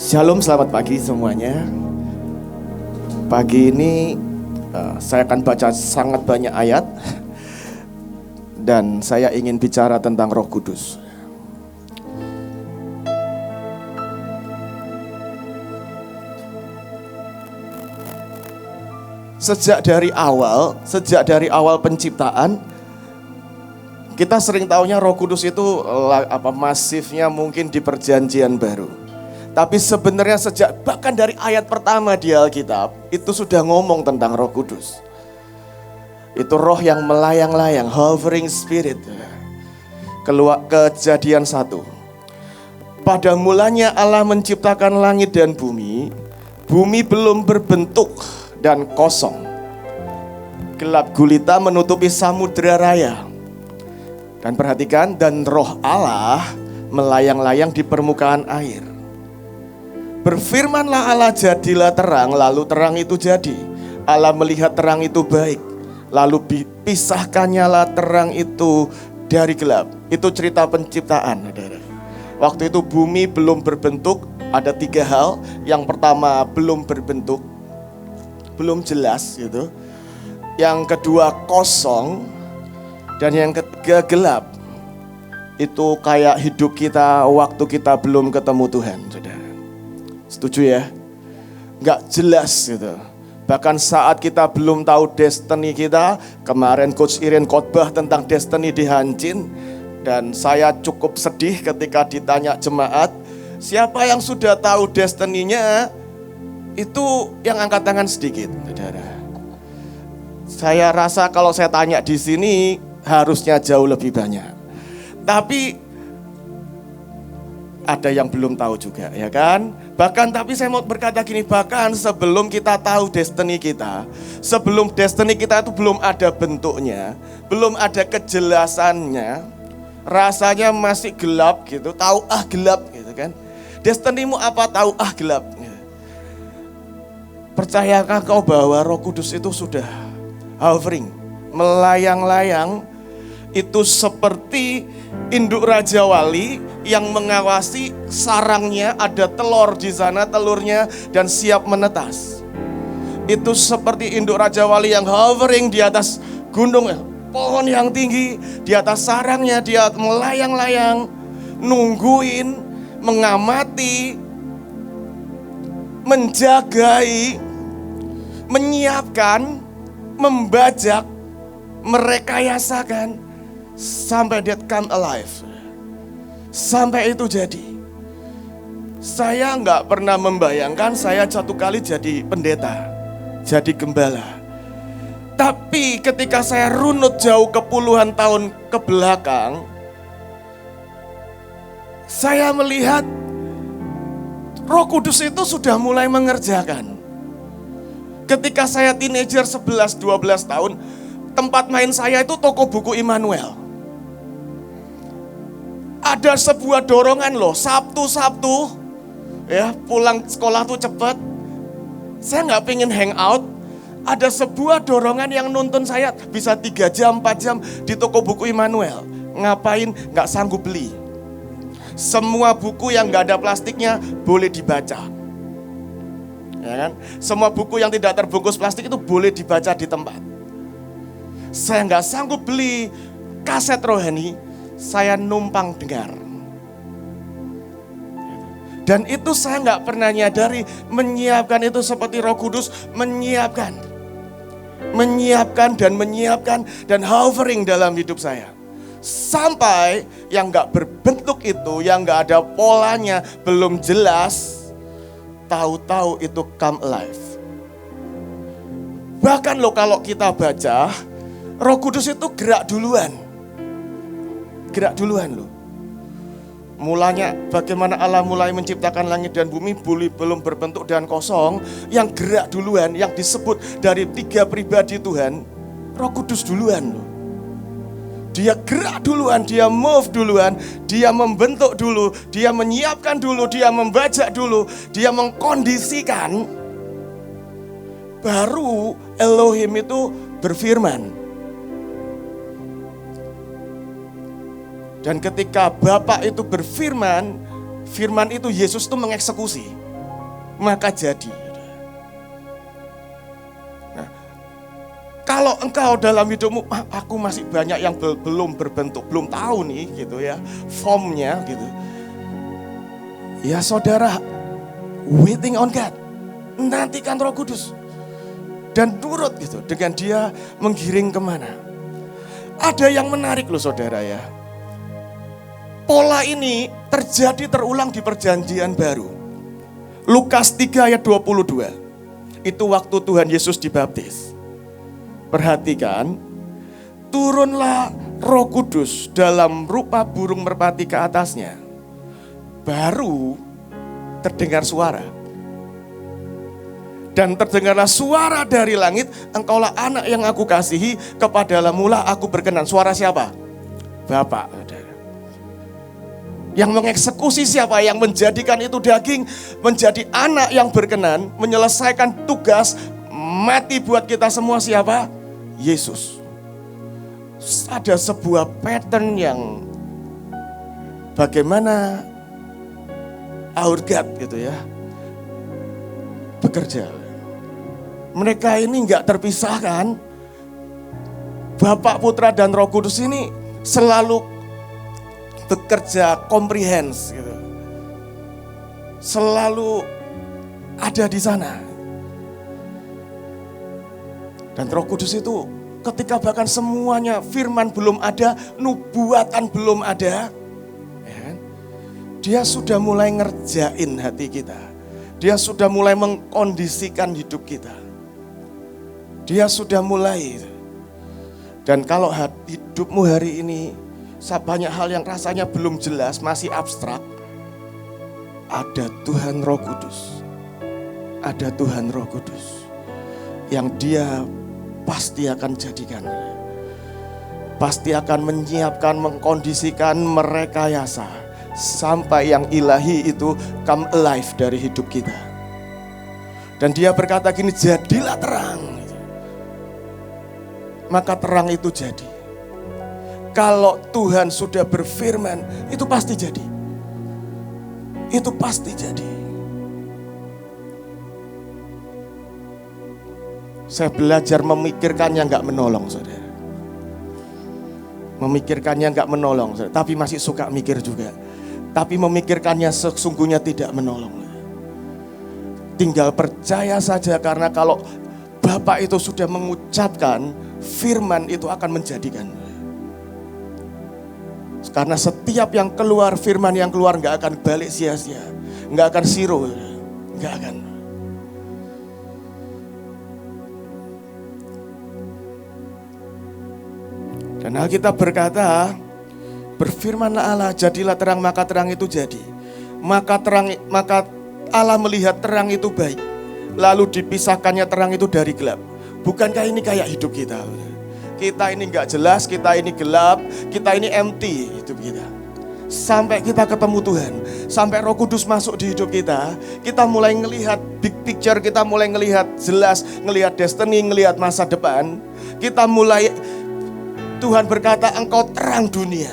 Shalom, selamat pagi semuanya. Pagi ini saya akan baca sangat banyak ayat dan saya ingin bicara tentang Roh Kudus. Sejak dari awal penciptaan, kita sering taunya Roh Kudus itu masifnya mungkin di Perjanjian Baru. Tapi sebenarnya bahkan dari ayat pertama di Alkitab itu sudah ngomong tentang Roh Kudus. Itu roh yang melayang-layang, hovering spirit. Kejadian 1. Pada mulanya Allah menciptakan langit dan bumi. Bumi belum berbentuk dan kosong. Gelap gulita menutupi samudera raya. Dan perhatikan, dan roh Allah melayang-layang di permukaan air. Berfirmanlah Allah, jadilah terang, lalu terang itu jadi. Allah melihat terang itu baik, lalu pisahkannyalah terang itu dari gelap. Itu cerita penciptaan, saudara. Waktu itu bumi belum berbentuk, ada 3 hal. Yang pertama belum berbentuk, belum jelas gitu. Yang kedua kosong, dan yang ketiga gelap. Itu kayak hidup kita waktu kita belum ketemu Tuhan, saudara. Setuju ya? Gak jelas gitu. Bahkan saat kita belum tahu destiny kita. Kemarin Coach Irin khotbah tentang destiny di Hancin. Dan saya cukup sedih ketika ditanya jemaat, siapa yang sudah tahu destiny-nya? Itu yang angkat tangan sedikit, saudara. Saya rasa kalau saya tanya di sini harusnya jauh lebih banyak. Tapi ada yang belum tahu juga, ya kan? Bahkan tapi saya mau berkata gini, bahkan sebelum kita tahu destiny kita, sebelum destiny kita itu belum ada bentuknya, belum ada kejelasannya, rasanya masih gelap gitu, tahu gelap gitu kan. Destinimu apa, tahu gelap gitu. Percayakah kau bahwa Roh Kudus itu sudah hovering, melayang-layang, itu seperti induk Raja Wali yang mengawasi sarangnya, ada telur di sana, telurnya dan siap menetas. Itu seperti induk Raja Wali yang hovering di atas gunung, pohon yang tinggi, di atas sarangnya dia melayang-layang, nungguin, mengamati, menjagai, menyiapkan, membajak, merekayasakan sampai dia come alive. Sampai itu jadi. Saya gak pernah membayangkan saya satu kali jadi pendeta, jadi gembala. Tapi ketika saya runut jauh ke puluhan tahun ke belakang, saya melihat Roh Kudus itu sudah mulai mengerjakan. Ketika saya teenager 11-12 tahun, tempat main saya itu toko buku Immanuel. Ada sebuah dorongan loh, Sabtu ya pulang sekolah tuh cepet. Saya gak pengen hang out. Ada sebuah dorongan yang nuntun saya bisa 3 jam, 4 jam di toko buku Immanuel. Ngapain? Gak sanggup beli. Semua buku yang gak ada plastiknya boleh dibaca, ya kan? Semua buku yang tidak terbungkus plastik itu boleh dibaca di tempat. Saya gak sanggup beli kaset rohani, saya numpang dengar. Dan itu saya gak pernah nyadari, menyiapkan itu seperti Roh Kudus menyiapkan dan hovering dalam hidup saya. Sampai yang gak berbentuk itu, yang gak ada polanya, belum jelas, tahu-tahu itu come alive. Bahkan loh kalau kita baca, Roh Kudus itu gerak duluan loh. Mulanya bagaimana Allah mulai menciptakan langit dan bumi belum berbentuk dan kosong, yang gerak duluan, yang disebut dari 3 pribadi Tuhan, Roh Kudus duluan loh. Dia gerak duluan, dia move duluan, dia membentuk dulu, dia menyiapkan dulu, dia membajak dulu, dia mengkondisikan. Baru Elohim itu berfirman. Dan ketika Bapa itu berfirman, firman itu Yesus itu mengeksekusi. maka jadi. Nah, kalau engkau dalam hidupmu, aku masih banyak yang belum berbentuk, belum tahu nih gitu ya, formnya gitu. Ya saudara, waiting on God, nantikan Roh Kudus. Dan nurut gitu, dengan dia menggiring kemana. Ada yang menarik loh saudara ya. Pola ini terjadi terulang di perjanjian baru. Lukas 3 ayat 22. Itu waktu Tuhan Yesus dibaptis. Perhatikan, turunlah Roh Kudus dalam rupa burung merpati ke atasnya. Baru terdengar suara. Dan terdengarlah suara dari langit, engkaulah anak yang aku kasihi, kepadamu-lah aku berkenan. Suara siapa? Bapak. Yang mengeksekusi siapa? Yang menjadikan itu daging, menjadi anak yang berkenan, menyelesaikan tugas, mati buat kita semua siapa? Yesus. Ada sebuah pattern yang bagaimana our God gitu ya, bekerja. Mereka ini enggak terpisahkan. Bapa, Putra dan Roh Kudus ini selalu bekerja komprehens gitu. Selalu ada di sana. Dan Roh Kudus itu ketika bahkan semuanya firman belum ada, nubuatan belum ada, ya kan? Dia sudah mulai ngerjain hati kita. Dia sudah mulai mengkondisikan hidup kita. Dia sudah mulai. Dan kalau hidupmu hari ini banyak hal yang rasanya belum jelas, masih abstrak, ada Tuhan Roh Kudus. Ada Tuhan Roh Kudus yang dia pasti akan jadikan. Pasti akan menyiapkan, mengkondisikan, merekayasa sampai yang ilahi itu come alive dari hidup kita. Dan dia berkata gini, jadilah terang. Maka terang itu jadi. Kalau Tuhan sudah berfirman, itu pasti jadi. Itu pasti jadi. Saya belajar memikirkannya gak menolong, saudara. Memikirkannya gak menolong, saudara. Tapi masih suka mikir juga. Tapi memikirkannya sesungguhnya tidak menolong. Tinggal percaya saja, karena kalau Bapak itu sudah mengucapkan, firman itu akan menjadikan. Karena setiap yang keluar, firman yang keluar gak akan balik sia-sia. Gak akan zero. Gak akan. Dan Alkitab berkata, berfirmanlah Allah, jadilah terang, maka terang itu jadi. Maka Allah melihat terang itu baik. Lalu dipisahkannya terang itu dari gelap. Bukankah ini kayak hidup kita? Kita ini gak jelas, kita ini gelap, kita ini empty hidup kita. Sampai kita ketemu Tuhan, sampai Roh Kudus masuk di hidup kita mulai ngelihat big picture, kita mulai ngelihat jelas, ngelihat destiny, ngelihat masa depan. Kita mulai, Tuhan berkata, engkau terang dunia.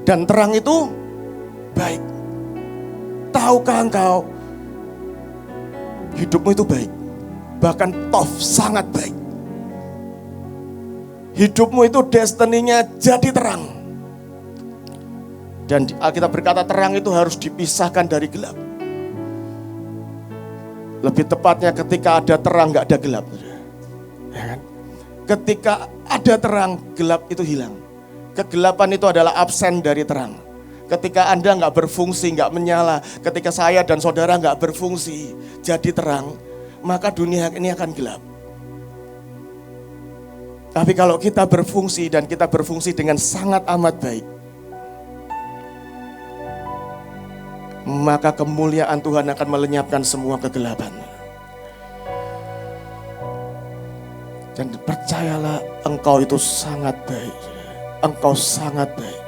Dan terang itu baik. Tahukah engkau, hidupmu itu baik. Bahkan sangat baik. Hidupmu itu destiny-nya jadi terang. Dan Alkitab berkata terang itu harus dipisahkan dari gelap. Lebih tepatnya ketika ada terang gak ada gelap. Ya kan? Ketika ada terang, gelap itu hilang. Kegelapan itu adalah absen dari terang. Ketika Anda gak berfungsi, gak menyala, ketika saya dan saudara gak berfungsi, jadi terang, maka dunia ini akan gelap. Tapi kalau kita berfungsi dan kita berfungsi dengan sangat amat baik, maka kemuliaan Tuhan akan melenyapkan semua kegelapan. Dan percayalah, engkau itu sangat baik. Engkau sangat baik.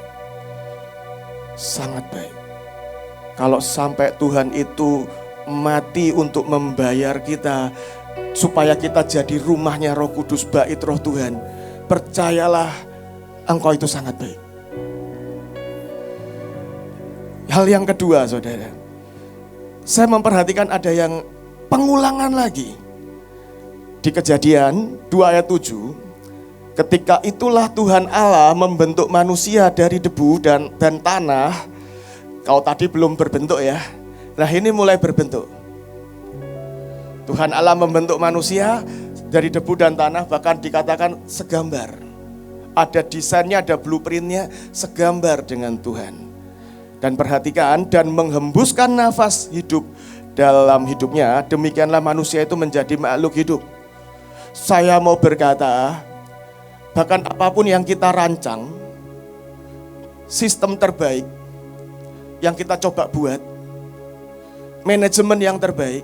Sangat baik. Kalau sampai Tuhan itu mati untuk membayar kita, supaya kita jadi rumahnya Roh Kudus, bait Roh Tuhan, percayalah, engkau itu sangat baik. Hal yang kedua, saudara, saya memperhatikan ada yang pengulangan lagi. Di Kejadian 2 ayat 7, ketika itulah Tuhan Allah membentuk manusia dari debu dan tanah. Kalau tadi belum berbentuk ya, nah ini mulai berbentuk. Tuhan Allah membentuk manusia dari debu dan tanah, bahkan dikatakan segambar. Ada desainnya, ada blueprintnya, segambar dengan Tuhan. Dan perhatikan, dan menghembuskan nafas hidup dalam hidupnya, demikianlah manusia itu menjadi makhluk hidup. Saya mau berkata, bahkan apapun yang kita rancang, sistem terbaik yang kita coba buat, manajemen yang terbaik,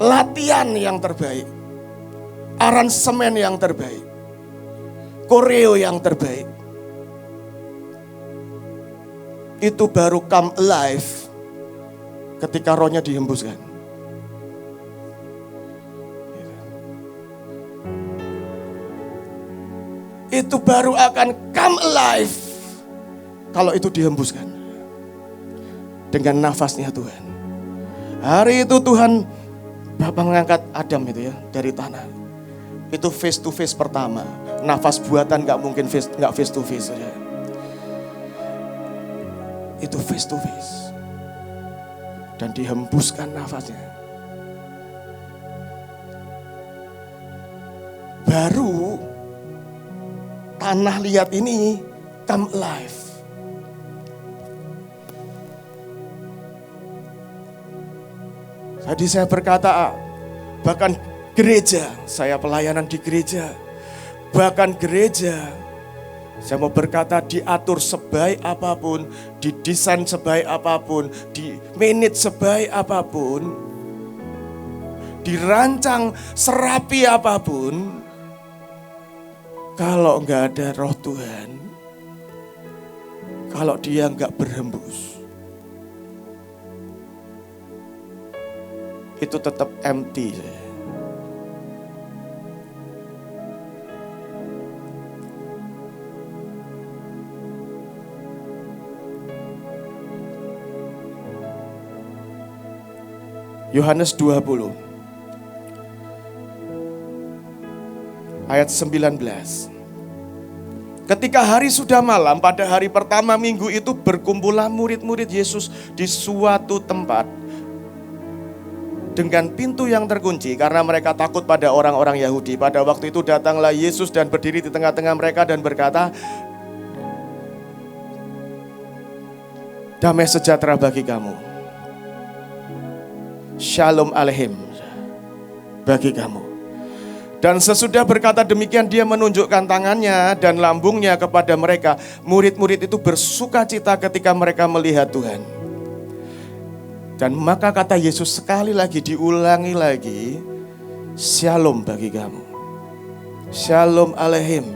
latihan yang terbaik, aransemen yang terbaik, koreo yang terbaik, itu baru come alive ketika rohnya dihembuskan. Itu baru akan come alive kalau itu dihembuskan dengan nafasnya Tuhan. Hari itu Tuhan Bapa mengangkat Adam itu ya dari tanah. Itu face to face pertama. Nafas buatan gak mungkin gak face to face saja. Itu face to face. Dan dihembuskan nafasnya. Baru tanah liat ini come alive. Tadi saya berkata, bahkan gereja, saya pelayanan di gereja, bahkan gereja, saya mau berkata diatur sebaik apapun, didesain sebaik apapun, di manage sebaik apapun, dirancang serapi apapun, kalau enggak ada roh Tuhan, kalau dia enggak berhembus, itu tetap empty. Yohanes 20 ayat 19. Ketika hari sudah malam, pada hari pertama minggu itu berkumpullah murid-murid Yesus di suatu tempat dengan pintu yang terkunci karena mereka takut pada orang-orang Yahudi. Pada waktu itu datanglah Yesus dan berdiri di tengah-tengah mereka dan berkata, damai sejahtera bagi kamu. Shalom Aleichem bagi kamu. Dan sesudah berkata demikian, dia menunjukkan tangannya dan lambungnya kepada mereka. Murid-murid itu bersuka cita ketika mereka melihat Tuhan. Dan maka kata Yesus sekali lagi, diulangi lagi, Shalom bagi kamu. Shalom Aleichem.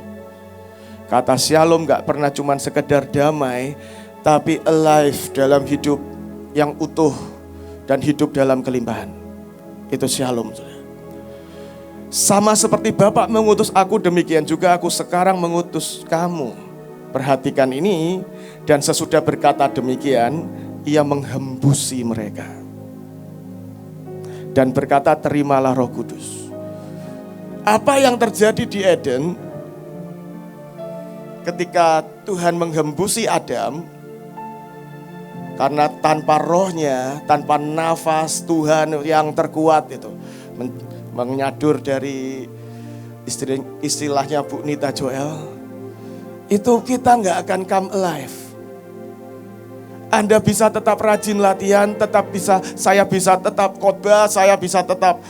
Kata shalom gak pernah cuma sekedar damai, tapi alive dalam hidup yang utuh dan hidup dalam kelimpahan. Itu shalom. Sama seperti Bapak mengutus aku, demikian juga aku sekarang mengutus kamu. Perhatikan ini, dan sesudah berkata demikian, ia menghembusi mereka. Dan berkata, terimalah Roh Kudus. Apa yang terjadi di Eden ketika Tuhan menghembusi Adam? Karena tanpa rohnya, tanpa nafas Tuhan yang terkuat itu, menyadur dari istilahnya Bu Nita Joel, itu kita nggak akan come alive. Anda bisa tetap rajin latihan, saya bisa tetap khotbah, saya bisa tetap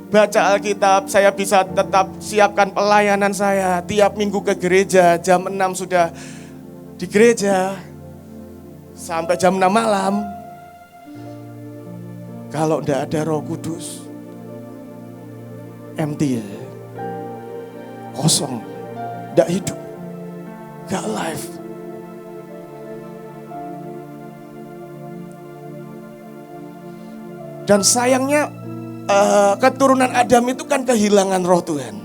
baca Alkitab, saya bisa tetap siapkan pelayanan saya. Tiap minggu ke gereja, jam 6 sudah di gereja. Sampai jam 6 malam. Kalau tidak ada Roh Kudus, empty, kosong, tidak hidup, tidak alive. Dan sayangnya keturunan Adam itu kan kehilangan Roh Tuhan.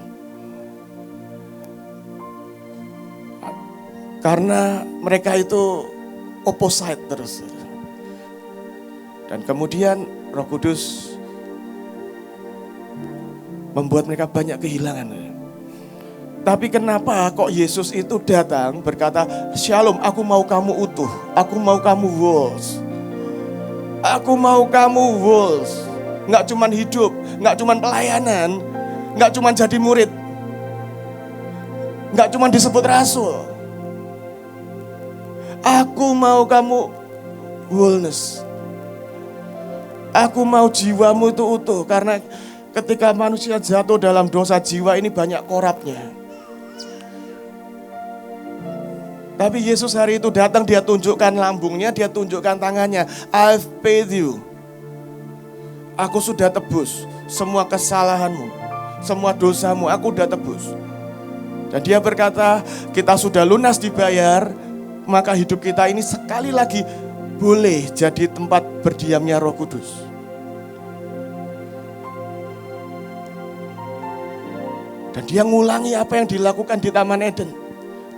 Karena mereka itu opposite terus. Dan kemudian Roh Kudus membuat mereka banyak kehilangan. Tapi kenapa kok Yesus itu datang berkata, Shalom, aku mau kamu utuh, aku mau kamu whole. Aku mau kamu whole. Nggak cuman hidup, nggak cuman pelayanan, nggak cuman jadi murid, nggak cuman disebut rasul. Aku mau kamu wholeness. Aku mau jiwamu itu utuh, karena ketika manusia jatuh dalam dosa, jiwa ini banyak korapnya. Tapi Yesus hari itu datang, dia tunjukkan lambungnya, dia tunjukkan tangannya. I've paid you. Aku sudah tebus semua kesalahanmu, semua dosamu, aku sudah tebus. Dan dia berkata, kita sudah lunas dibayar, maka hidup kita ini sekali lagi boleh jadi tempat berdiamnya Roh Kudus. Dan dia ngulangi apa yang dilakukan di Taman Eden.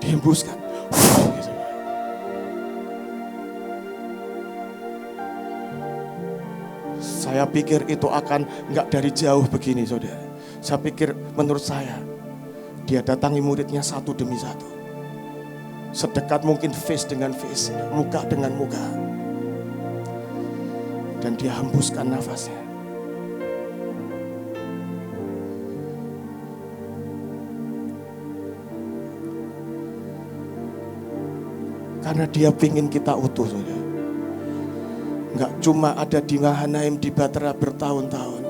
Dihembuskan. Saya pikir itu akan enggak dari jauh begini, saudara. Saya pikir menurut saya, dia datangi muridnya satu demi satu. Sedekat mungkin face dengan face, muka dengan muka. Dan dia hembuskan nafasnya. Karena dia pingin kita utuh, saudara. Enggak cuma ada di Mahanaim, di Batra bertahun-tahun.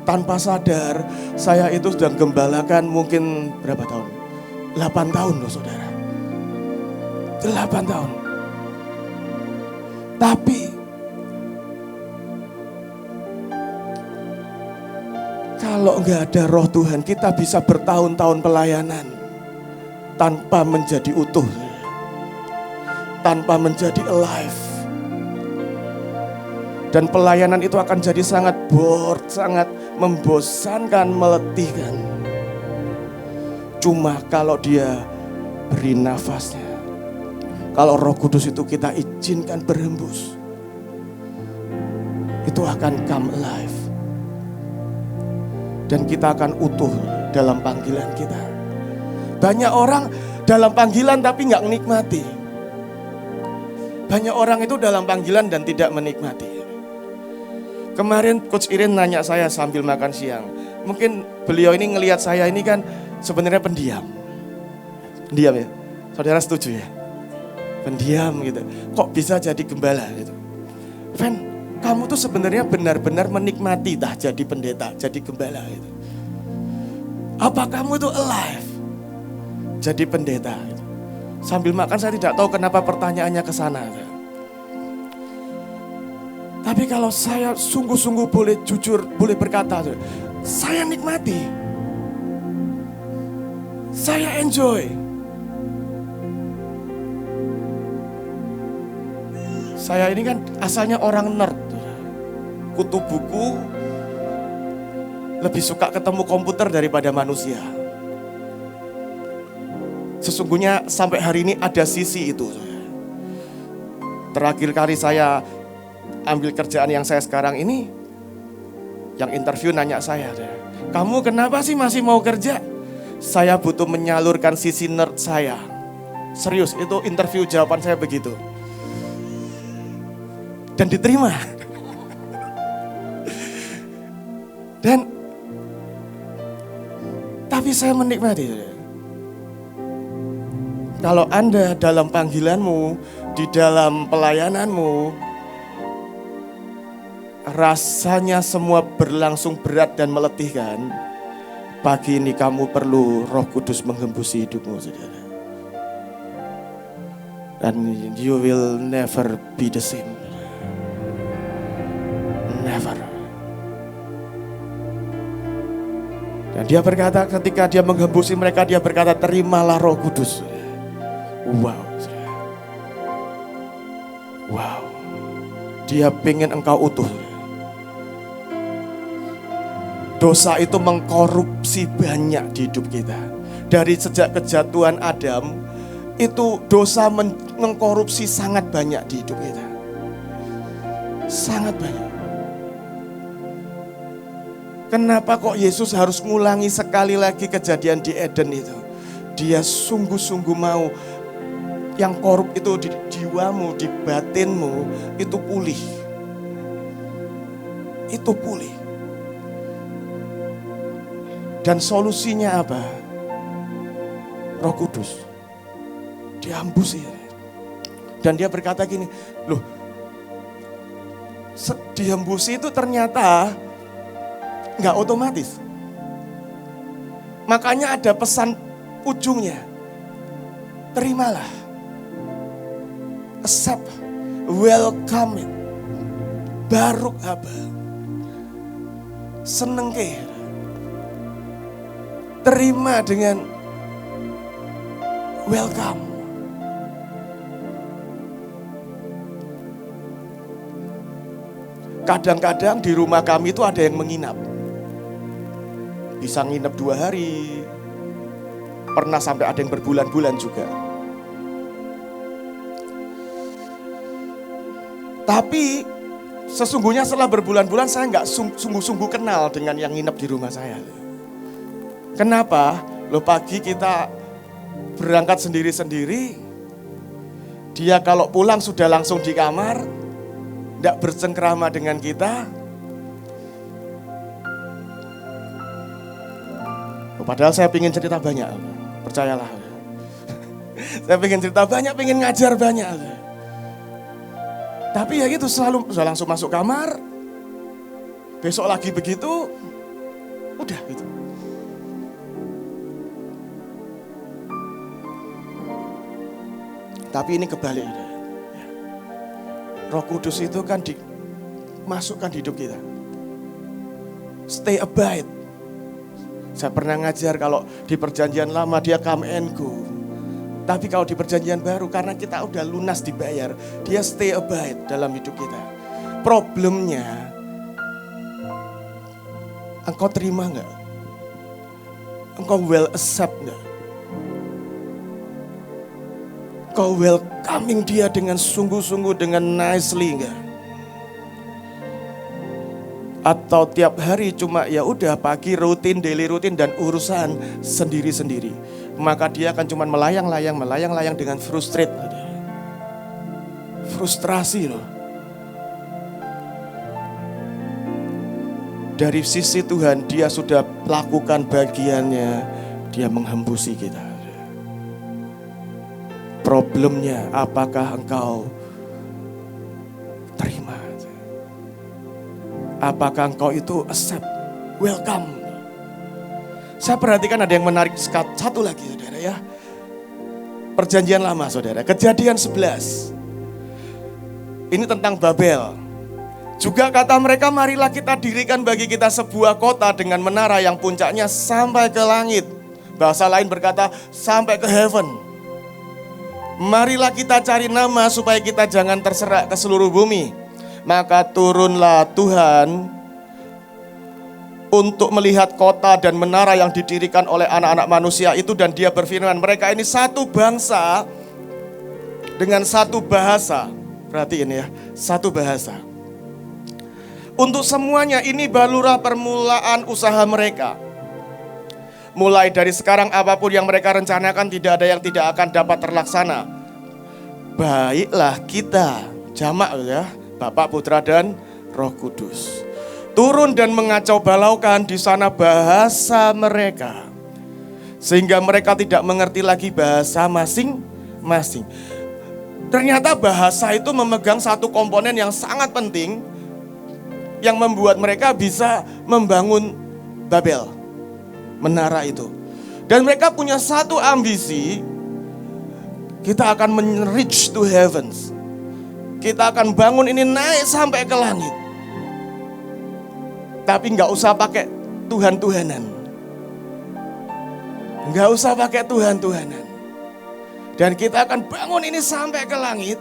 Tanpa sadar, saya itu sudah gembalakan mungkin berapa tahun? 8 tahun loh, saudara. 8 tahun. Tapi kalau enggak ada Roh Tuhan, kita bisa bertahun-tahun pelayanan tanpa menjadi utuh, tanpa menjadi alive. Dan pelayanan itu akan jadi sangat bored, sangat membosankan, meletihkan. Cuma kalau dia beri nafasnya, kalau Roh Kudus itu kita izinkan berhembus, itu akan come alive. Dan kita akan utuh dalam panggilan kita. Banyak orang dalam panggilan tapi gak menikmati. Banyak orang itu dalam panggilan dan tidak menikmati. Kemarin Coach Irin nanya saya sambil makan siang. Mungkin beliau ini ngelihat saya ini kan sebenarnya pendiam. Pendiam ya? Saudara setuju ya? Pendiam gitu. Kok bisa jadi gembala gitu? Fen, kamu tuh sebenarnya benar-benar menikmati dah jadi pendeta, jadi gembala gitu. Apa kamu itu alive? Jadi pendeta gitu. Sambil makan saya tidak tahu kenapa pertanyaannya ke sana. Tapi kalau saya sungguh-sungguh boleh jujur, boleh berkata, saya nikmati. Saya enjoy. Saya ini kan asalnya orang nerd. Kutu buku, lebih suka ketemu komputer daripada manusia. Sesungguhnya sampai hari ini ada sisi itu. Terakhir kali saya ambil kerjaan yang saya sekarang ini, yang interview nanya saya, kamu kenapa sih masih mau kerja? Saya butuh menyalurkan sisi nerd saya. Serius, itu interview jawaban saya begitu. Dan diterima. Dan tapi saya menikmati. Kalau Anda dalam panggilanmu, di dalam pelayananmu, rasanya semua berlangsung berat dan meletihkan, pagi ini kamu perlu Roh Kudus menghembusi hidupmu, saudara. Dan you will never be the same. Never. Dan dia berkata, ketika dia menghembusi mereka, dia berkata, terimalah Roh Kudus. Wow. Wow. Dia pengen engkau utuh. Dosa itu mengkorupsi banyak di hidup kita. Dari sejak kejatuhan Adam, itu dosa mengkorupsi sangat banyak di hidup kita. Sangat banyak. Kenapa kok Yesus harus ngulangi sekali lagi kejadian di Eden itu? Dia sungguh-sungguh mau yang korup itu di jiwamu, di batinmu itu pulih. Itu pulih. Dan solusinya apa? Roh Kudus. Diambusi. Dan dia berkata gini, loh, diambusi itu ternyata nggak otomatis. Makanya ada pesan ujungnya. Terimalah. Accept. Welcome it. Baruk haba. Seneng ke. Terima dengan welcome. Kadang-kadang di rumah kami itu ada yang menginap. Bisa nginep 2 hari. Pernah sampai ada yang berbulan-bulan juga. Tapi sesungguhnya setelah berbulan-bulan saya nggak sungguh-sungguh kenal dengan yang nginep di rumah saya. Kenapa? Loh, pagi kita berangkat sendiri-sendiri. Dia kalau pulang sudah langsung di kamar. Tidak bercengkrama dengan kita. Padahal saya ingin cerita banyak. Percayalah. Saya ingin cerita banyak, ingin ngajar banyak. Tapi ya gitu, selalu sudah langsung masuk kamar. Besok lagi begitu. Udah gitu. Tapi ini kebalik. Roh Kudus itu kan dimasukkan di hidup kita. Stay abide. Saya pernah ngajar kalau di perjanjian lama dia come and go. Tapi kalau di perjanjian baru karena kita udah lunas dibayar, dia stay abide dalam hidup kita. Problemnya, engkau terima enggak? Engkau well accept enggak? Kau welcoming dia dengan sungguh-sungguh, dengan nicely enggak? Atau tiap hari cuma ya udah pagi rutin, daily rutin dan urusan sendiri-sendiri. Maka dia akan cuma melayang-layang dengan frustrasi loh. Dari sisi Tuhan dia sudah lakukan bagiannya, dia menghembusi kita. Problemnya, apakah engkau terima? Apakah engkau itu accept, welcome? Saya perhatikan ada yang menarik satu lagi saudara ya. Perjanjian lama saudara, Kejadian 11. Ini tentang Babel. Juga kata mereka, marilah kita dirikan bagi kita sebuah kota dengan menara yang puncaknya sampai ke langit. Bahasa lain berkata, sampai ke heaven. Marilah kita cari nama supaya kita jangan terserak ke seluruh bumi. Maka turunlah Tuhan untuk melihat kota dan menara yang didirikan oleh anak-anak manusia itu. Dan dia berfirman, mereka ini satu bangsa dengan satu bahasa. Perhatiin ya, satu bahasa. Untuk semuanya ini barulah permulaan usaha mereka. Mulai dari sekarang apapun yang mereka rencanakan tidak ada yang tidak akan dapat terlaksana. Baiklah kita, jamak ya, Bapa, Putra dan Roh Kudus. Turun dan mengacau balaukan di sana bahasa mereka. Sehingga mereka tidak mengerti lagi bahasa masing-masing. Ternyata bahasa itu memegang satu komponen yang sangat penting. Yang membuat mereka bisa membangun Babel, menara itu. Dan mereka punya satu ambisi, kita akan reach to heavens. Kita akan bangun ini naik sampai ke langit. Tapi gak usah pakai Tuhan-Tuhanan. Gak usah pakai Tuhan-Tuhanan. Dan kita akan bangun ini sampai ke langit,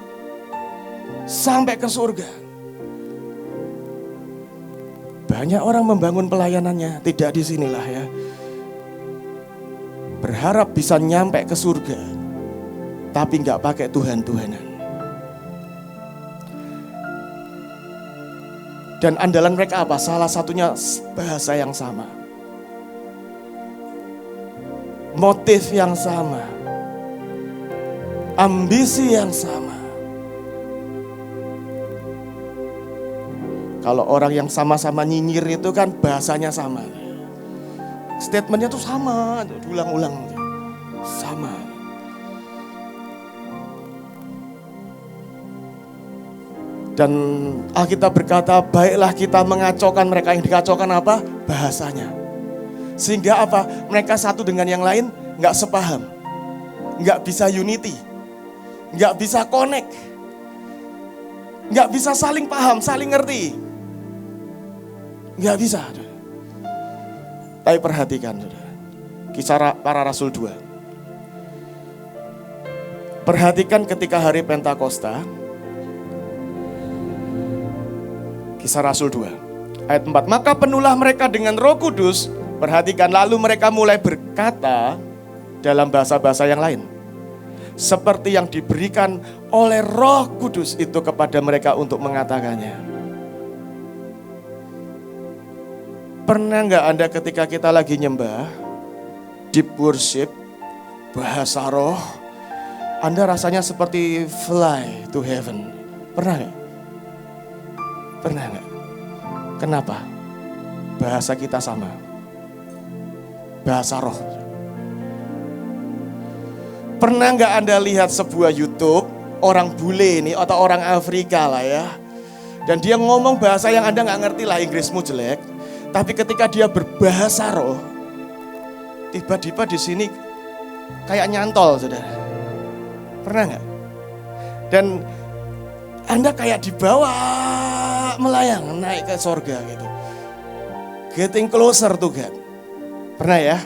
sampai ke surga. Banyak orang membangun pelayanannya, tidak di sinilah ya. Berharap bisa nyampe ke surga, tapi nggak pakai Tuhan-Tuhanan. Dan andalan mereka apa? Salah satunya bahasa yang sama. Motif yang sama. Ambisi yang sama. Kalau orang yang sama-sama nyinyir itu kan bahasanya sama. Statementnya tuh sama, diulang-ulang. Sama. Dan Alkitab berkata, baiklah kita mengacaukan mereka. Yang dikacaukan apa? Bahasanya. Sehingga apa? Mereka satu dengan yang lain gak sepaham. Gak bisa unity. Gak bisa connect. Gak bisa saling paham, saling ngerti. Gak bisa. Tapi perhatikan, Kisah Para Rasul 2. Perhatikan ketika hari Pentakosta. Kisah Rasul 2 ayat 4. Maka penuhlah mereka dengan Roh Kudus. Perhatikan, lalu mereka mulai berkata dalam bahasa-bahasa yang lain, seperti yang diberikan oleh Roh Kudus itu kepada mereka untuk mengatakannya. Pernah gak Anda ketika kita lagi nyembah, deep worship, bahasa roh, Anda rasanya seperti fly to heaven? Pernah gak? Pernah gak? Kenapa? Bahasa kita sama. Bahasa roh. Pernah gak Anda lihat sebuah YouTube, orang bule ini atau orang Afrika lah ya. Dan dia ngomong bahasa yang Anda gak ngerti lah, Inggrismu jelek. Tapi ketika dia berbahasa roh, tiba-tiba di sini kayak nyantol, saudara. Pernah gak? Dan Anda kayak dibawa melayang naik ke sorga gitu. Getting closer to God. Pernah ya?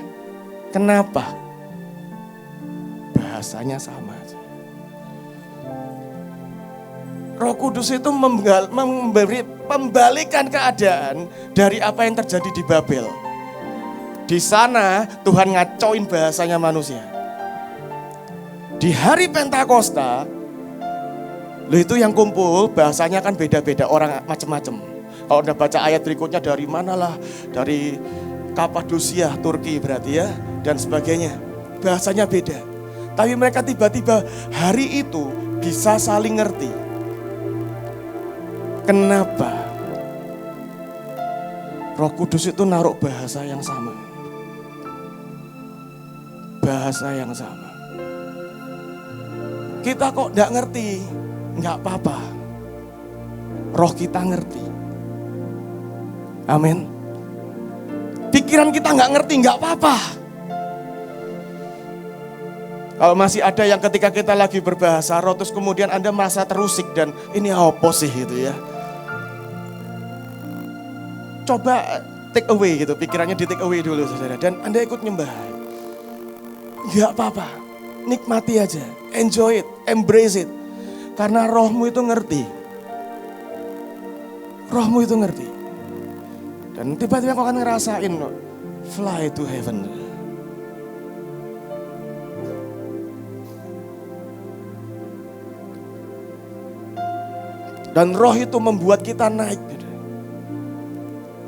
Kenapa? Bahasanya sama. Roh Kudus itu membalikan keadaan dari apa yang terjadi di Babel. Di sana Tuhan ngacauin bahasanya manusia. Di hari Pentakosta, loh itu yang kumpul bahasanya kan beda-beda, orang macam-macam. Kalau Anda baca ayat berikutnya, dari manalah, dari Kapadosia, Turki berarti ya, dan sebagainya. Bahasanya beda. Tapi mereka tiba-tiba hari itu bisa saling ngerti. Kenapa? Roh Kudus itu naruh bahasa yang sama. Bahasa yang sama. Kita kok gak ngerti? Gak apa-apa. Roh kita ngerti. Amin. Pikiran kita gak ngerti, gak apa-apa. Kalau masih ada yang ketika kita lagi berbahasa roh, terus kemudian Anda merasa terusik dan ini apa sih gitu ya. Coba take away gitu, pikirannya di take away dulu saudara. Dan Anda ikut nyembah. Gak apa-apa, nikmati aja, enjoy it, embrace it. Karena rohmu itu ngerti. Rohmu itu ngerti. Dan tiba-tiba kau akan ngerasain fly to heaven. Dan roh itu membuat kita naik.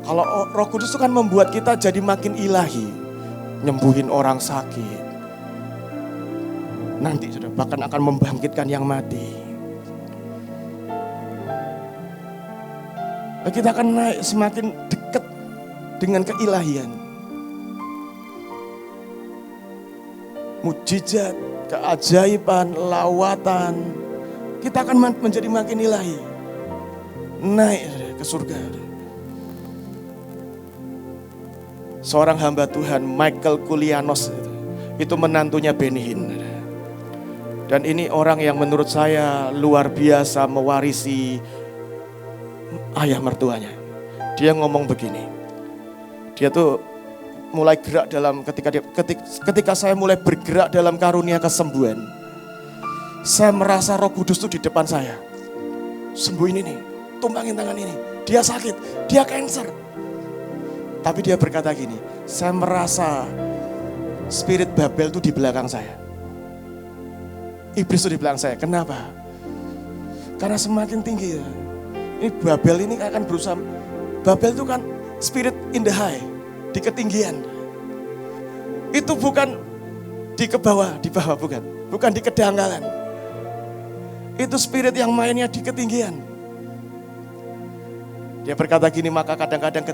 Kalau Roh Kudus itu kan membuat kita jadi makin ilahi. Nyembuhin orang sakit. Nanti sudah bahkan akan membangkitkan yang mati. Kita akan naik semakin dekat dengan keilahian. Mujizat, keajaiban, lawatan. Kita akan menjadi makin ilahi. Naik ke surga. Seorang hamba Tuhan, Michael Koulianos, itu menantunya Benny Hinn. Dan ini orang yang menurut saya luar biasa mewarisi ayah mertuanya. Dia ngomong begini. Dia tuh mulai gerak dalam ketika saya mulai bergerak dalam karunia kesembuhan. Saya merasa Roh Kudus tuh di depan saya. Sembuhin ini, tumbangin tangan ini. Dia sakit, dia cancer. Tapi dia berkata gini, saya merasa spirit Babel itu di belakang saya. Iblis itu di belakang saya. Kenapa? Karena semakin tinggi ya. Ini Babel ini akan berusaha Babel itu kan spirit in the high, di ketinggian. Itu bukan di bawah bukan di kedangkalan. Itu spirit yang mainnya di ketinggian. Dia berkata gini, maka kadang-kadang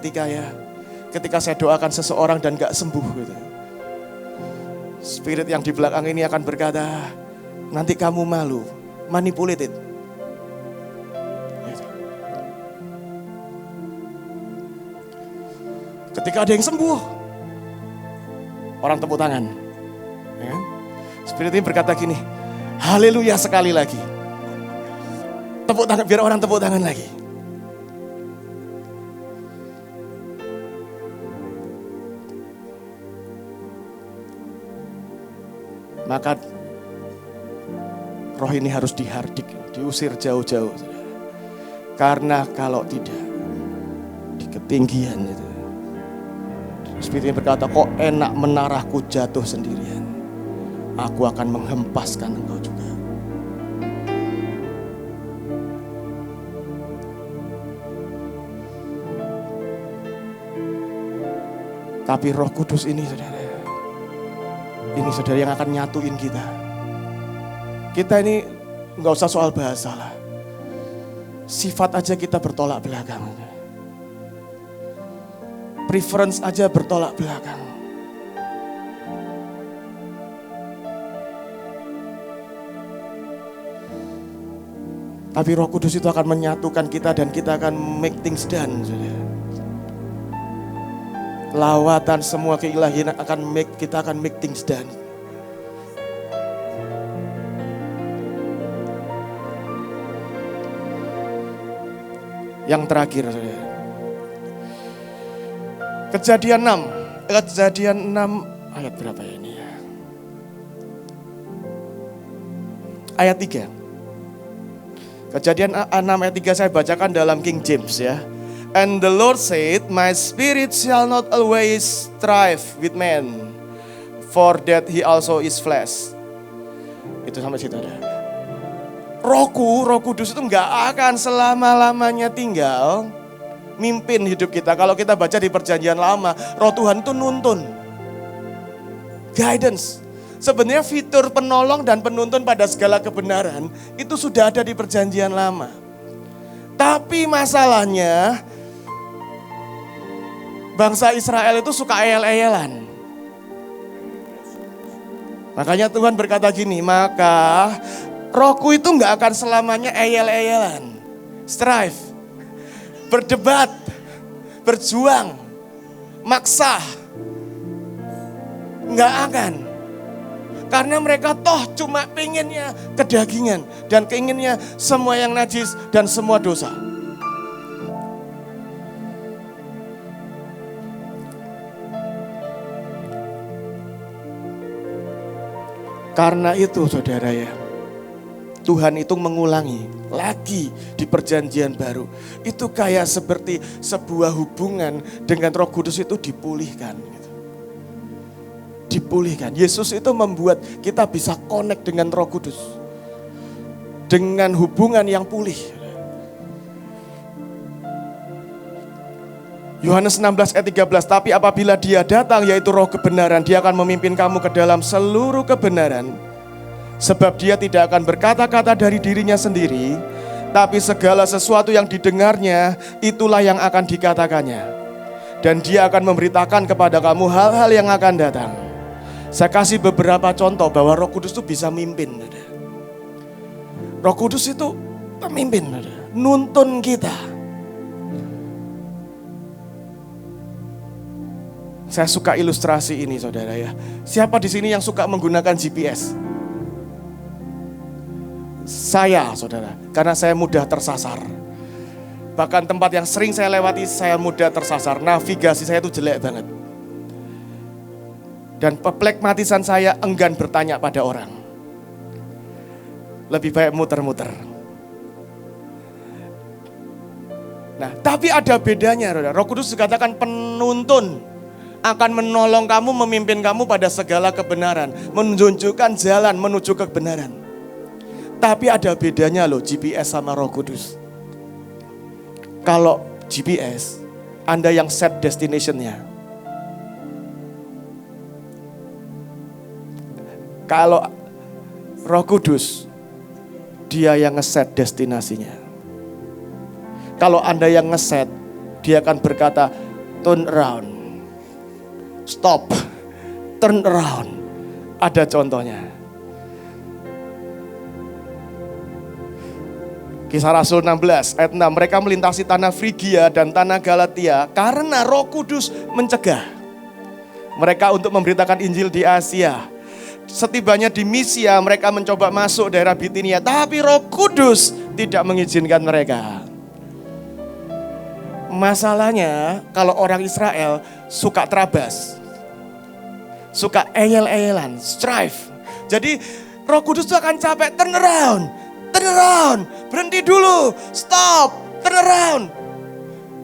ketika saya doakan seseorang dan gak sembuh gitu, spirit yang di belakang ini akan berkata, nanti kamu malu, manipulated. Gitu. Ketika ada yang sembuh, orang tepuk tangan. Ya. Spirit ini berkata gini, haleluya sekali lagi. Tepuk tangan, biar orang tepuk tangan lagi. Maka roh ini harus dihardik, diusir jauh-jauh. Karena kalau tidak, di ketinggian itu. Spirit ini berkata, kok enak menarahku jatuh sendirian. Aku akan menghempaskan engkau juga. Tapi Roh Kudus ini saudara, ini saudara yang akan nyatuin kita. Kita ini gak usah soal bahasa lah. Sifat aja kita bertolak belakang. Preference aja bertolak belakang. Tapi Roh Kudus itu akan menyatukan kita dan kita akan make things done. Saudara. Lawatan semua keilahian kita akan make things done. Yang terakhir saudara. Kejadian 6 ayat berapa ya ini ya? Ayat 3. Kejadian 6 ayat 3 saya bacakan dalam King James ya. And the Lord said, my spirit shall not always strive with man, for that he also is flesh. Itu sampai situ ada. Roh Kudus itu gak akan selama-lamanya tinggal mimpin hidup kita. Kalau kita baca di perjanjian lama, Roh Tuhan itu nuntun. Guidance. Sebenarnya fitur penolong dan penuntun pada segala kebenaran itu sudah ada di perjanjian lama. Tapi masalahnya bangsa Israel itu suka eyel-eyelan. Makanya Tuhan berkata gini, maka rohku itu gak akan selamanya eyel-eyelan. Strive, berdebat, berjuang, maksa. Gak akan. Karena mereka toh cuma pengennya kedagingan dan keinginnya semua yang najis dan semua dosa. Karena itu saudara ya, Tuhan itu mengulangi lagi di perjanjian baru. Itu kayak seperti sebuah hubungan dengan Roh Kudus itu dipulihkan. Dipulihkan. Yesus itu membuat kita bisa connect dengan Roh Kudus. Dengan hubungan yang pulih. Yohanes 16 ayat 13, tapi apabila dia datang yaitu roh kebenaran, dia akan memimpin kamu ke dalam seluruh kebenaran. Sebab dia tidak akan berkata-kata dari dirinya sendiri, tapi segala sesuatu yang didengarnya, itulah yang akan dikatakannya. Dan dia akan memberitakan kepada kamu hal-hal yang akan datang. Saya kasih beberapa contoh bahwa Roh Kudus itu bisa mimpin. Roh Kudus itu pemimpin, nuntun kita. Saya suka ilustrasi ini saudara ya. Siapa di sini yang suka menggunakan GPS? Saya saudara, karena saya mudah tersasar. Bahkan tempat yang sering saya lewati saya mudah tersasar. Navigasi saya itu jelek banget. Dan peplekmatisan saya enggan bertanya pada orang. Lebih baik muter-muter. Nah, tapi ada bedanya saudara. Roh Kudus dikatakan penuntun. Akan menolong kamu, memimpin kamu pada segala kebenaran. Menunjukkan jalan menuju kebenaran. Tapi ada bedanya loh GPS sama Roh Kudus. Kalau GPS Anda yang set destination-nya. Kalau Roh Kudus, dia yang ngeset destinasinya. Kalau Anda yang ngeset, dia akan berkata, turn around, stop, turn around. Ada contohnya. Kisah Rasul 16 ayat 6, mereka melintasi tanah Frigia dan tanah Galatia karena Roh Kudus mencegah mereka untuk memberitakan Injil di Asia. Setibanya di Misia, mereka mencoba masuk daerah Bitinia, tapi Roh Kudus tidak mengizinkan mereka. Masalahnya, kalau orang Israel suka terabas, suka eyel-eyelan, strive. Jadi Roh Kudus itu akan capek, turn around, berhenti dulu, stop, turn around.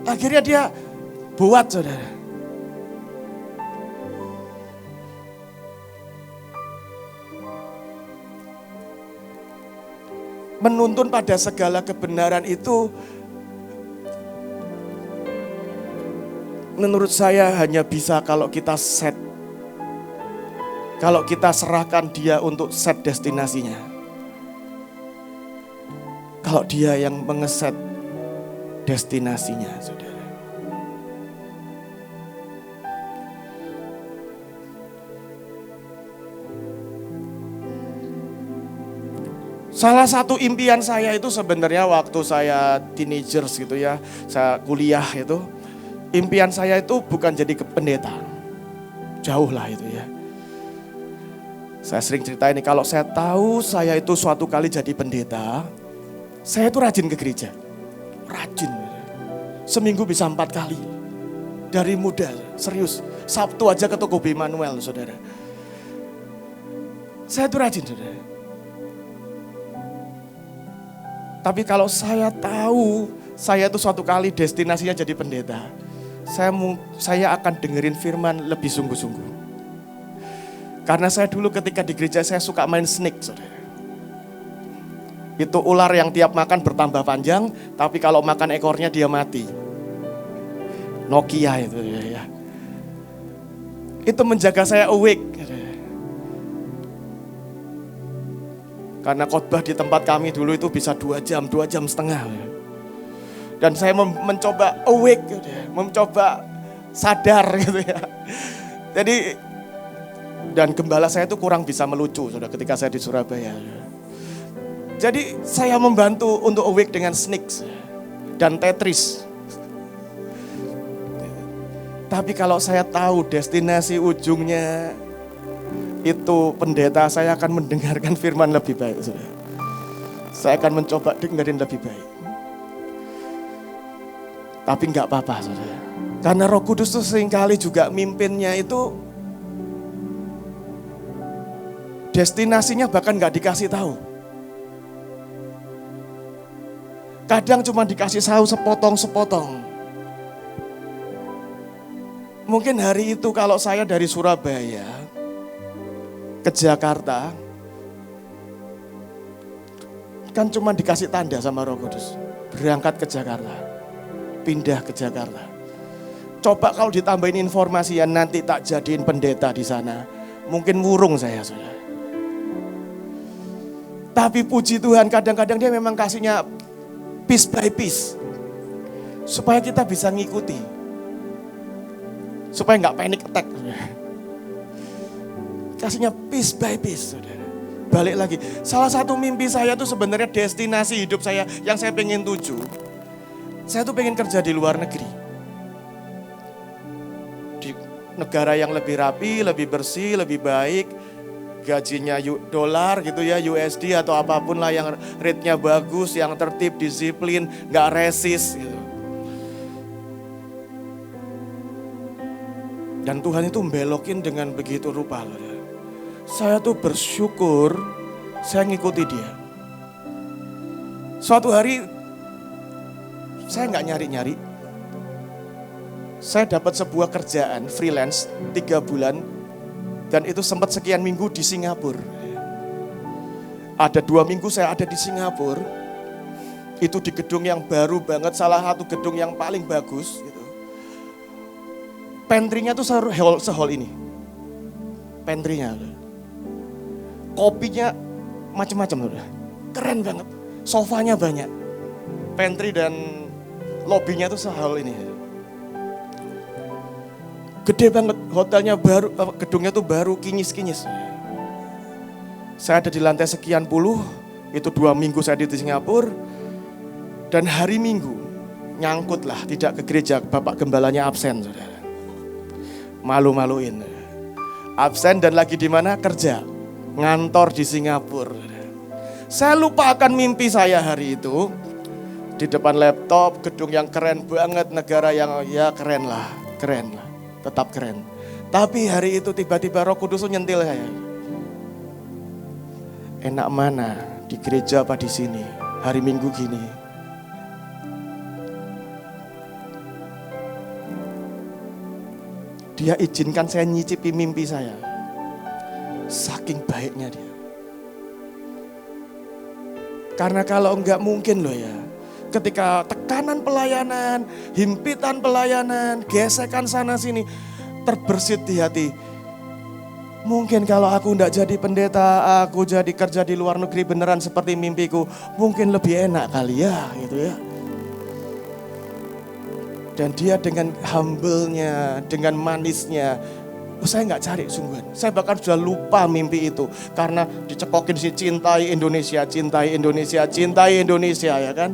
Akhirnya dia buat, saudara. Menuntun pada segala kebenaran itu menurut saya hanya bisa kalau kita set. Kalau kita serahkan dia untuk set destinasinya. Kalau dia yang mengeset destinasinya, saudara. Salah satu impian saya itu sebenarnya waktu saya teenagers gitu ya, saya kuliah itu, impian saya itu bukan jadi pendeta. Jauh lah itu ya. Saya sering cerita ini, kalau saya tahu saya itu suatu kali jadi pendeta, saya itu rajin ke gereja. Rajin. Seminggu bisa 4 kali. Dari muda, serius. Sabtu aja ke toko Immanuel, saudara. Saya itu rajin, saudara. Tapi kalau saya tahu saya itu suatu kali destinasinya jadi pendeta, saya akan dengerin firman lebih sungguh-sungguh. Karena saya dulu ketika di gereja saya suka main snake, saudara. Itu ular yang tiap makan bertambah panjang, tapi kalau makan ekornya dia mati. Nokia itu ya. Itu menjaga saya awake. Karena khotbah di tempat kami dulu itu bisa 2 jam setengah. Dan saya mencoba awake, mencoba sadar gitu ya. Jadi, dan gembala saya itu kurang bisa melucu sudah ketika saya di Surabaya. Jadi saya membantu untuk awake dengan snakes dan Tetris. Tapi kalau saya tahu destinasi ujungnya itu pendeta, saya akan mendengarkan firman lebih baik. Saya akan mencoba dengerin lebih baik. Tapi enggak apa-apa, saudara. Karena Roh Kudus itu seringkali juga mimpinnya itu destinasinya bahkan enggak dikasih tahu. Kadang cuma dikasih tahu sepotong-sepotong. Mungkin hari itu kalau saya dari Surabaya ke Jakarta, kan cuma dikasih tanda sama Roh Kudus. Berangkat ke Jakarta, pindah ke Jakarta. Coba kalau ditambahin informasi yang nanti tak jadiin pendeta di sana, mungkin murung saya, saudara. Tapi puji Tuhan, kadang-kadang dia memang kasihnya piece by piece, supaya kita bisa ngikuti, supaya nggak panic attack. Kasihnya piece by piece, saudara. Balik lagi, salah satu mimpi saya itu sebenarnya destinasi hidup saya yang saya pengen tuju. Saya tuh pengen kerja di luar negeri. Di negara yang lebih rapi, lebih bersih, lebih baik. Gajinya dolar gitu ya, USD atau apapun lah yang rate-nya bagus, yang tertib, disiplin, gak resist gitu. Dan Tuhan itu membelokin dengan begitu rupa. Saya tuh bersyukur saya ngikuti dia. Suatu hari saya gak nyari-nyari. Saya dapat sebuah kerjaan freelance 3 bulan. Dan itu sempat sekian minggu di Singapura. Ada 2 minggu saya ada di Singapura. Itu di gedung yang baru banget, salah satu gedung yang paling bagus gitu. Pantry-nya tuh sehol ini. Pantry-nya. Kopinya macam-macam udah. Keren banget. Sofanya banyak. Pantry dan lobbynya tuh sehol ini. Gede banget, hotelnya baru, gedungnya tuh baru, kinyis-kinyis. Saya ada di lantai sekian puluh, itu 2 minggu saya di Singapura. Dan hari Minggu, nyangkut lah, tidak ke gereja, Bapak Gembalanya absen, saudara. Malu-maluin. Absen dan lagi di mana? Kerja. Ngantor di Singapura. Saya lupa akan mimpi saya hari itu. Di depan laptop, gedung yang keren banget, negara yang ya keren lah. Tetap keren. Tapi hari itu tiba-tiba Roh Kudus nyentil saya. Enak mana, di gereja apa di sini? Hari Minggu gini. Dia izinkan saya nyicipi mimpi saya. Saking baiknya dia. Karena kalau enggak mungkin loh ya. Ketika tekanan pelayanan, himpitan pelayanan, gesekan sana sini, terbersit di hati. Mungkin kalau aku enggak jadi pendeta, aku jadi kerja di luar negeri beneran seperti mimpiku, mungkin lebih enak kali ya gitu ya. Dan dia dengan humble-nya, dengan manisnya, saya nggak cari sungguhan. Saya bahkan sudah lupa mimpi itu. Karena dicekokin si cintai Indonesia, cintai Indonesia, cintai Indonesia ya kan.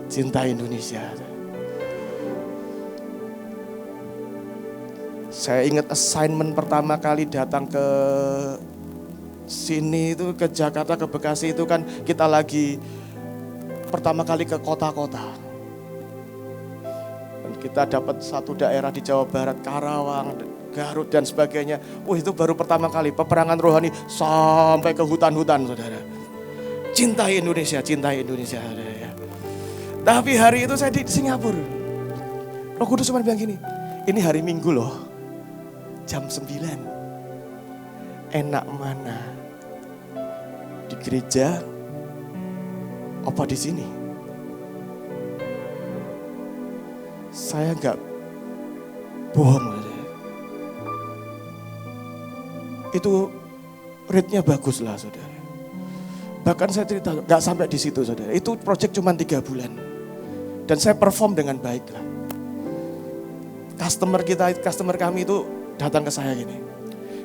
Cintai Indonesia. Saya ingat assignment pertama kali datang ke sini itu, ke Jakarta, ke Bekasi itu kan kita lagi pertama kali ke kota-kota. Kita dapat satu daerah di Jawa Barat, Karawang, Garut dan sebagainya. Itu baru pertama kali peperangan rohani sampai ke hutan-hutan, saudara. Cintai Indonesia, saudara ya. Tapi hari itu saya di Singapura. Roh Kudus cuma bilang gini, ini hari Minggu loh, jam 9. Enak mana? Di gereja apa di sini? Saya enggak bohong. Itu rate-nya bagus lah saudara. Bahkan saya cerita enggak sampai di situ saudara. Itu project cuma 3 bulan. Dan saya perform dengan baik lah. Customer kami itu datang ke saya gini.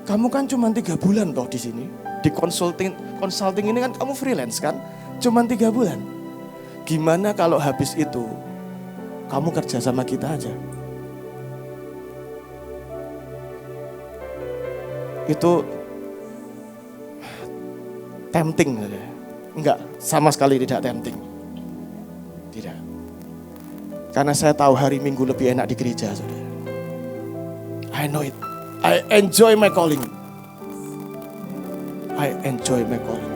Kamu kan cuma 3 bulan toh di sini. Di consulting ini kan kamu freelance kan. Cuma 3 bulan. Gimana kalau habis itu kamu kerja sama kita aja. Itu tempting. Enggak, sama sekali tidak tempting. Tidak. Karena saya tahu hari Minggu lebih enak di gereja, saudara. I know it. I enjoy my calling. I enjoy my calling.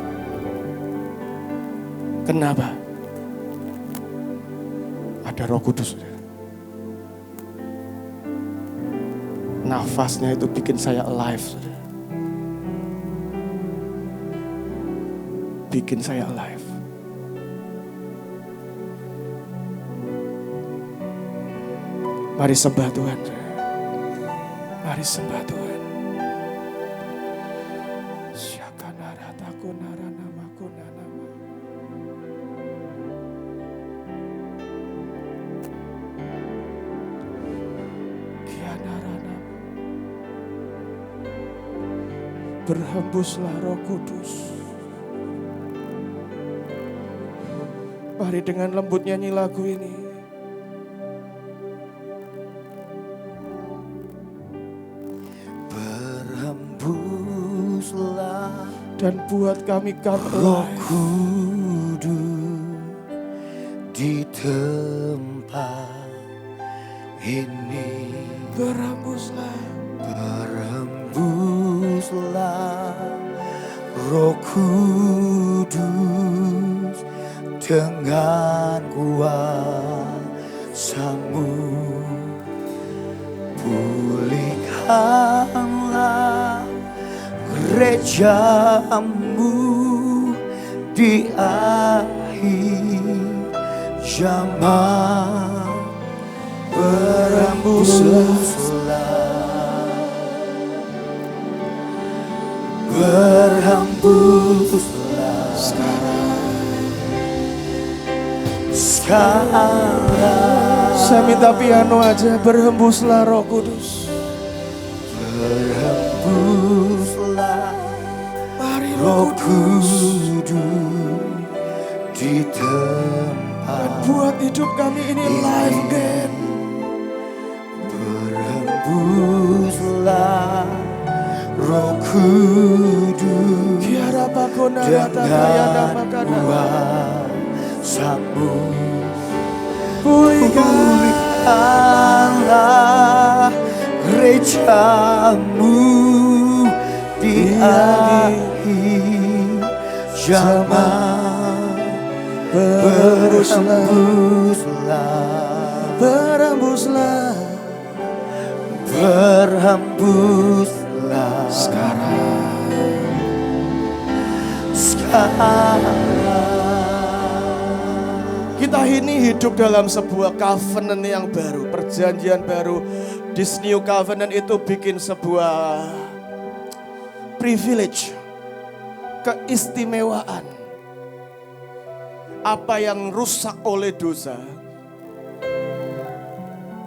Kenapa? Ada Roh Kudus. Nafasnya itu bikin saya alive. Bikin saya alive. Mari sembah Tuhan. Mari sembah Tuhan. Berhembuslah Roh Kudus. Mari dengan lembut nyanyi lagu ini. Berhembuslah dan buat kami Roh Kudus di tempat ini. Berhembuslah Roh Kudus dengan kuasa-Mu. Pulihkanlah gereja-Mu di akhir zaman. Berhembuslah berhembuslah sekarang. Saya minta piano aja, berhembuslah Roh Kudus. Berhembuslah Mari Roh Kudus di tempat, buat hidup kami ini live again. berhembuslah Roh Kudus dengan kuasamu. Pulihkanlah gerejamu di akhir zaman. Berhembuslah sekarang. Kita ini hidup dalam sebuah covenant yang baru, perjanjian baru. This new covenant itu bikin sebuah privilege, keistimewaan. Apa yang rusak oleh dosa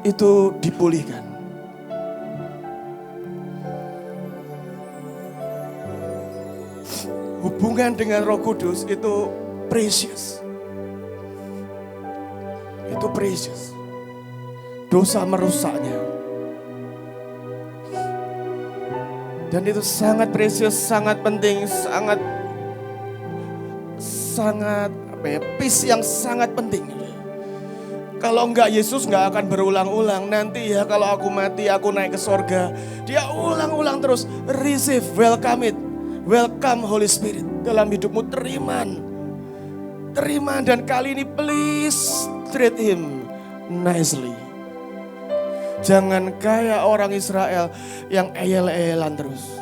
itu dipulihkan. Hubungan dengan Roh Kudus itu precious. Itu precious. Dosa merusaknya. Dan itu sangat precious, sangat penting, sangat peace yang sangat penting. Kalau enggak, Yesus enggak akan berulang-ulang. Nanti ya kalau aku mati, aku naik ke sorga. Dia ulang-ulang terus. Receive, welcome it. Welcome Holy Spirit. Dalam hidupmu terima. Dan kali ini please treat him nicely. Jangan kayak orang Israel yang eyel-eyelan terus.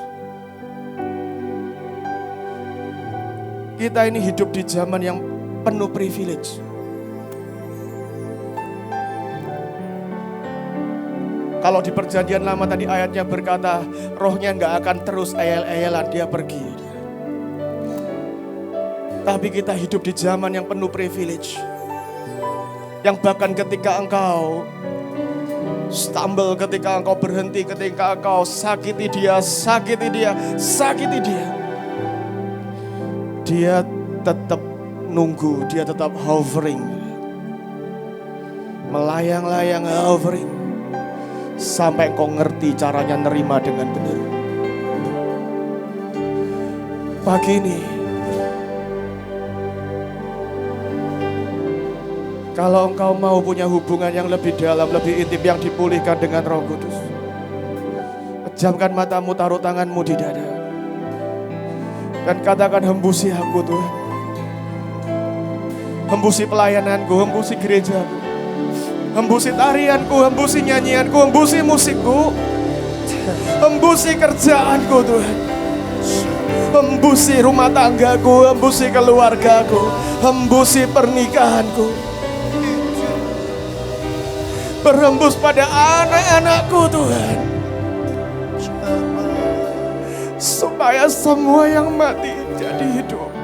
Kita ini hidup di zaman yang penuh privilege. Kalau di perjanjian lama tadi ayatnya berkata, rohnya nggak akan terus eyel-eyelan, dia pergi. Tapi kita hidup di zaman yang penuh privilege. Yang bahkan ketika engkau stumble, ketika engkau berhenti, ketika engkau sakiti dia, dia tetap nunggu, dia tetap hovering. Melayang-layang hovering. Sampai engkau ngerti caranya nerima dengan benar. Pagi ini, kalau engkau mau punya hubungan yang lebih dalam, lebih intim, yang dipulihkan dengan Roh Kudus, pejamkan matamu, taruh tanganmu di dada. Dan katakan, hembusi aku Tuhan. Hembusi pelayananku, hembusi gerejaku. Hembusi tarianku, hembusi nyanyianku, hembusi musikku. Hembusi kerjaanku Tuhan. Hembusi rumah tanggaku, hembusi keluargaku, hembusi pernikahanku. Berhembus pada anak-anakku Tuhan. Supaya semua yang mati jadi hidup.